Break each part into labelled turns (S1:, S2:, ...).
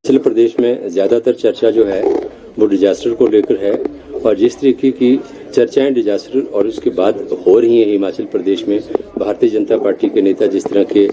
S1: हिमाचल प्रदेश में ज़्यादातर चर्चा जो है वो डिजास्टर को लेकर है और जिस तरीके की चर्चाएं डिजास्टर और उसके बाद हो रही हैं हिमाचल प्रदेश में, भारतीय जनता पार्टी के नेता जिस तरह के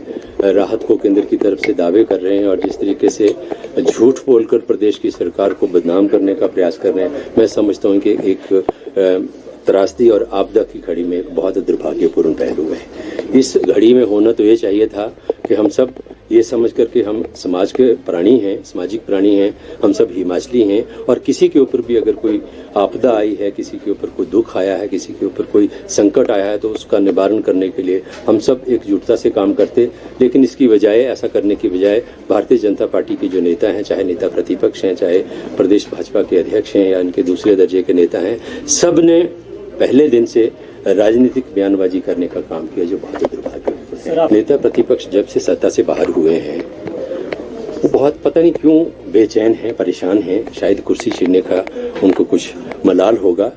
S1: राहत को केंद्र की तरफ से दावे कर रहे हैं और जिस तरीके से झूठ बोलकर प्रदेश की सरकार को बदनाम करने का प्रयास कर रहे हैं, मैं समझता हूं कि एक त्रासदी और आपदा की घड़ी में बहुत दुर्भाग्यपूर्ण पहलू है। इस घड़ी में होना तो ये चाहिए था कि हम सब ये समझ कर के हम समाज के प्राणी हैं, सामाजिक प्राणी हैं, हम सब हिमाचली हैं और किसी के ऊपर भी अगर कोई आपदा आई है, किसी के ऊपर कोई दुख आया है, किसी के ऊपर कोई संकट आया है तो उसका निवारण करने के लिए हम सब एकजुटता से काम करते। लेकिन इसकी बजाय, ऐसा करने की बजाय भारतीय जनता पार्टी के जो नेता हैं, चाहे नेता प्रतिपक्ष हैं, चाहे प्रदेश भाजपा के अध्यक्ष हैं या इनके दूसरे दर्जे के नेता हैं, सब ने पहले दिन से राजनीतिक बयानबाजी करने का काम किया, जो बहुत दुर्भाग्यपूर्ण है। नेता प्रतिपक्ष जब से सत्ता से बाहर हुए हैं वो बहुत पता नहीं क्यों बेचैन हैं, परेशान हैं, शायद कुर्सी छीनने का उनको कुछ मलाल होगा।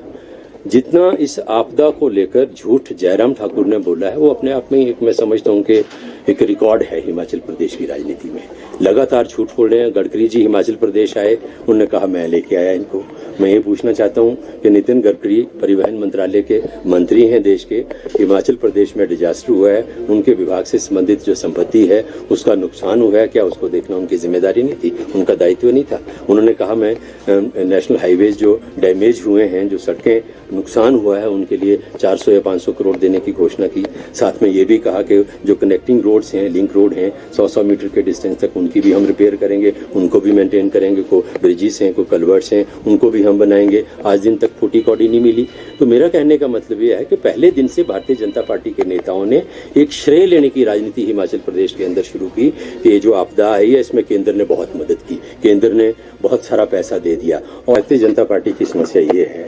S1: जितना इस आपदा को लेकर झूठ जयराम ठाकुर ने बोला है वो अपने आप में एक, मैं समझता हूँ कि एक रिकॉर्ड है हिमाचल प्रदेश की राजनीति में। लगातार झूठ बोल रहे हैं। गडकरी जी हिमाचल प्रदेश आए, उन्होंने कहा मैं लेके आया इनको। मैं ये पूछना चाहता हूँ कि नितिन गडकरी परिवहन मंत्रालय के मंत्री हैं देश के, हिमाचल प्रदेश में डिजास्टर हुआ है, उनके विभाग से संबंधित जो संपत्ति है उसका नुकसान हुआ है, क्या उसको देखना उनकी जिम्मेदारी नहीं थी, उनका दायित्व नहीं था? उन्होंने कहा मैं नेशनल हाईवेज जो डैमेज हुए हैं, जो सड़कें नुकसान हुआ है, उनके लिए 400 या 500 करोड़ देने की घोषणा की। साथ में ये भी कहा कि जो कनेक्टिंग रोड्स हैं, लिंक रोड हैं, 100-100 मीटर के डिस्टेंस तक उनकी भी हम रिपेयर करेंगे, उनको भी मेंटेन करेंगे। को ब्रिजेस हैं, को कल्वर्ट्स हैं, उनको भी हम बनाएंगे। आज दिन तक फूटी कौड़ी नहीं मिली। तो मेरा कहने का मतलब यह है कि पहले दिन से भारतीय जनता पार्टी के नेताओं ने एक श्रेय लेने की राजनीति हिमाचल प्रदेश के अंदर शुरू की कि ये जो आपदा आई है इसमें केंद्र ने बहुत मदद की, केंद्र ने बहुत सारा पैसा दे दिया। और भारतीय जनता पार्टी की समस्या ये है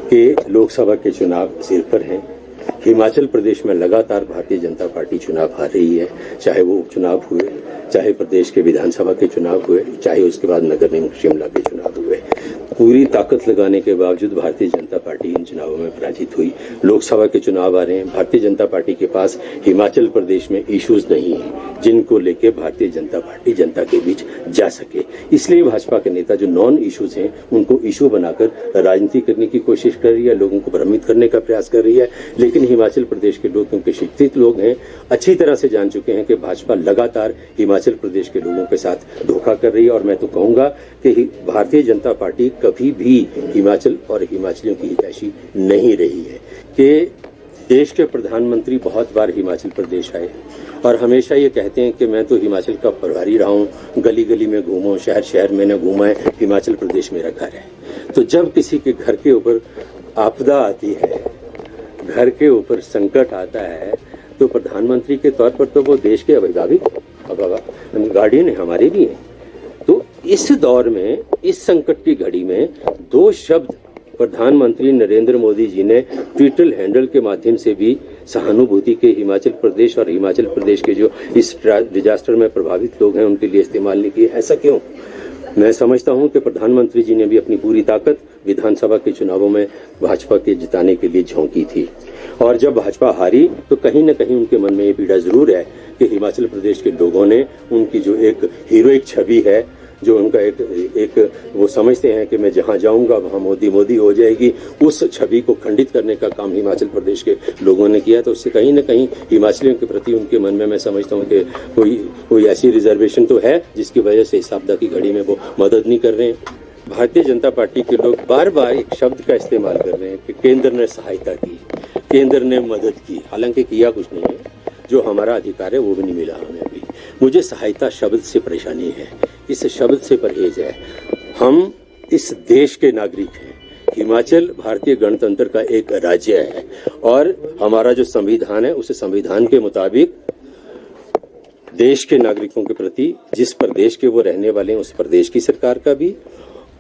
S1: कि लोकसभा के चुनाव सिर पर हैं। हिमाचल प्रदेश में लगातार भारतीय जनता पार्टी चुनाव हार रही है, चाहे वो उपचुनाव हुए, चाहे प्रदेश के विधानसभा के चुनाव हुए, चाहे उसके बाद नगर निगम शिमला के चुनाव हुए। पूरी ताकत लगाने के बावजूद भारतीय जनता पार्टी इन चुनावों में पराजित हुई। लोकसभा के चुनाव आ रहे हैं, भारतीय जनता पार्टी के पास हिमाचल प्रदेश में इश्यूज नहीं है जिनको लेके भारतीय जनता पार्टी जनता के बीच जा सके। इसलिए भाजपा के नेता जो नॉन इश्यूज हैं उनको इशू बनाकर राजनीति करने की कोशिश कर रही है, लोगों को भ्रमित करने का प्रयास कर रही है। लेकिन हिमाचल प्रदेश के लोग, क्योंकि शिक्षित लोग हैं, अच्छी तरह से जान चुके हैं कि भाजपा लगातार हिमाचल प्रदेश के लोगों के साथ धोखा कर रही है। और मैं तो कहूंगा कि भारतीय जनता पार्टी कभी भी हिमाचल और हिमाचलियों की हितैषी नहीं रही है। कि देश के प्रधानमंत्री बहुत बार हिमाचल प्रदेश आए और हमेशा ये कहते हैं कि मैं तो हिमाचल का प्रभारी रहा हूँ, गली गली में घूमा, शहर शहर मैंने घूमा है, हिमाचल प्रदेश मेरा घर है। तो जब किसी के घर के ऊपर आपदा आती है, घर के ऊपर संकट आता है, तो प्रधानमंत्री के तौर पर तो वो देश के अभिभावक गार्डियन है, हमारे भी हैं। तो इस दौर में, इस संकट की घड़ी में दो शब्द प्रधानमंत्री नरेंद्र मोदी जी ने ट्विटर हैंडल के माध्यम से भी सहानुभूति के हिमाचल प्रदेश और हिमाचल प्रदेश के जो इस डिजास्टर में प्रभावित लोग हैं उनके लिए इस्तेमाल नहीं किए। ऐसा क्यों? मैं समझता हूं कि प्रधानमंत्री जी ने भी अपनी पूरी ताकत विधानसभा के चुनावों में भाजपा के जिताने के लिए झोंकी थी। और जब भाजपा हारी तो कहीं न कहीं उनके मन में ये पीड़ा जरूर है कि हिमाचल प्रदेश के लोगों ने उनकी जो एक हीरोइक छवि है, जो उनका एक वो समझते हैं कि मैं जहां जाऊंगा वहां मोदी मोदी हो जाएगी, उस छवि को खंडित करने का काम हिमाचल प्रदेश के लोगों ने किया। तो उससे कहीं न कहीं हिमाचलियों के प्रति उनके मन में, मैं समझता हूं कि कोई ऐसी रिजर्वेशन तो है जिसकी वजह से इस आपदा की घड़ी में वो मदद नहीं कर रहे हैं। भारतीय जनता पार्टी के लोग बार बार एक शब्द का इस्तेमाल कर रहे हैं कि केंद्र ने सहायता की, केंद्र ने मदद की, हालांकि किया कुछ नहीं है। जो हमारा अधिकार है वो भी नहीं मिला हमें अभी। मुझे सहायता शब्द से परेशानी है, इस शब्द से परहेज है। हम इस देश के नागरिक हैं। हिमाचल भारतीय गणतंत्र का एक राज्य है और हमारा जो संविधान है उस संविधान के मुताबिक देश के नागरिकों के प्रति, जिस प्रदेश के वो रहने वाले हैं उस प्रदेश की सरकार का भी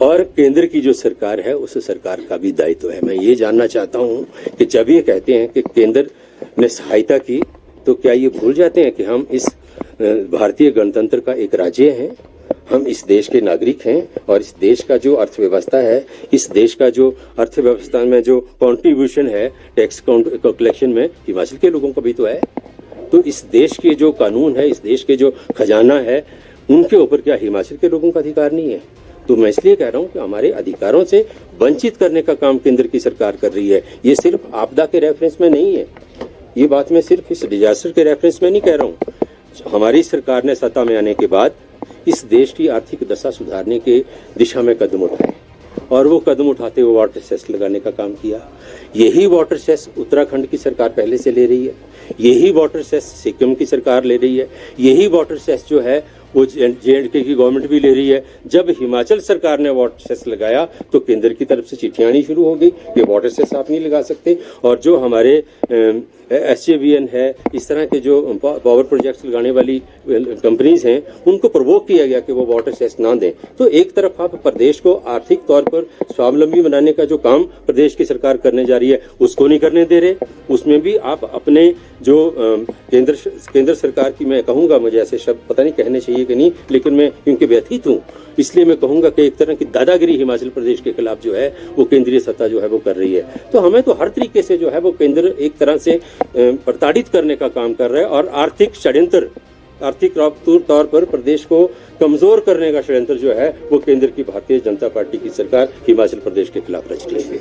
S1: और केंद्र की जो सरकार है उस सरकार का भी दायित्व है। मैं ये जानना चाहता हूं कि जब ये कहते हैं कि केंद्र ने सहायता की, तो क्या ये भूल जाते हैं कि हम इस भारतीय गणतंत्र का एक राज्य हैं, हम इस देश के नागरिक हैं और इस देश का जो अर्थव्यवस्था है, इस देश का जो अर्थव्यवस्था में जो कंट्रीब्यूशन है टैक्स कलेक्शन में, हिमाचल के लोगों का भी तो है। तो इस देश के जो कानून है, इस देश के जो खजाना है, उनके ऊपर क्या हिमाचल के लोगों का अधिकार नहीं है? तो मैं इसलिए कह रहा हूं कि हमारे अधिकारों से वंचित करने का काम केंद्र की सरकार कर रही है। ये सिर्फ आपदा के रेफरेंस में नहीं है, ये बात मैं सिर्फ इस डिजास्टर के रेफरेंस में नहीं कह रहा हूं। हमारी सरकार ने सत्ता में आने के बाद इस देश की आर्थिक दशा सुधारने के दिशा में कदम उठाए और वो कदम उठाते हुए वाटर सेस लगाने का काम किया। यही वाटर सेस उत्तराखंड की सरकार पहले से ले रही है, यही वाटर सेस सिक्किम की सरकार ले रही है, यही वाटर सेस जो है वो J&K की गवर्नमेंट भी ले रही है। जब हिमाचल सरकार ने वाटर सेस लगाया तो केंद्र की तरफ से चिट्ठियां आनी शुरू हो गई कि वाटर सेस आप नहीं लगा सकते। और जो हमारे SJVN है, इस तरह के जो पावर प्रोजेक्ट्स लगाने वाली कंपनीज हैं, उनको प्रवोक किया गया कि वो वाटर सेस ना दें। तो एक तरफ आप प्रदेश को आर्थिक तौर पर स्वावलंबी बनाने का जो काम प्रदेश की सरकार करने जा रही है उसको नहीं करने दे रहे, उसमें भी आप अपने जो केंद्र सरकार की, मैं कहूंगा, मुझे ऐसे शब्द पता नहीं कहने चाहिए कि नहीं, लेकिन मैं क्योंकि व्यथित हूं इसलिए मैं कहूंगा कि एक तरह की दादागिरी हिमाचल प्रदेश के खिलाफ जो है वो केंद्रीय सत्ता जो है वो कर रही है। तो हमें तो हर तरीके से जो है वो केंद्र एक तरह से प्रताड़ित करने का काम कर रहा है और आर्थिक षड्यंत्र, आर्थिक तौर पर प्रदेश को कमजोर करने का षड्यंत्र जो है वो केंद्र की भारतीय जनता पार्टी की सरकार हिमाचल प्रदेश के खिलाफ रच रही है।